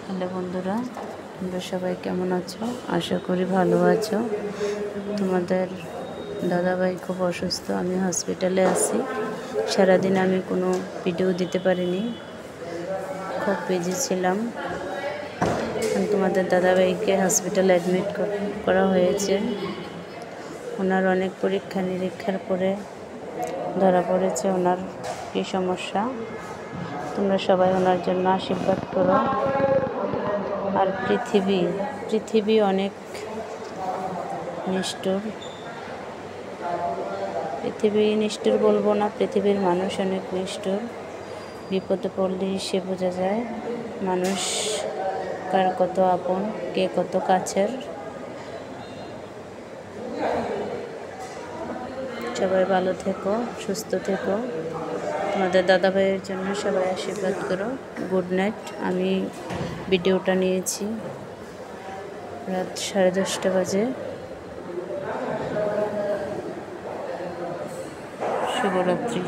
Hello বন্ধুরা, তোমরা সবাই কেমন আছো? আশা করি ভালো আছো। তোমাদের দাদাভাই খুব অসুস্থ, আমি হসপিটালে আছি। সারাদিন আমি কোনো ভিডিও দিতে পারিনি, খুব বিজি ছিলাম। তোমাদের দাদাভাইকে হসপিটালে অ্যাডমিট করা হয়েছে। ওনার অনেক পরীক্ষা নিরীক্ষার পরে ধরা পড়েছে ওনার কী সমস্যা। তোমরা সবাই ওনার জন্য আশীর্বাদ করো। আর পৃথিবী অনেক নিষ্ঠুর বলবো না, পৃথিবীর মানুষ অনেক নিষ্ঠুর। বিপদে পড়লেই সে বোঝা যায় মানুষ কার কত আপন, কে কত কাছের। সবাই ভালো থেকো, সুস্থ থেকো। তোমাদের দাদাভাইয়ের জন্য সবাই আশীর্বাদ করো। Good night. আমি ভিডিওটা নিয়েছি রাত 10:30 বাজে। শুভরাত্রি।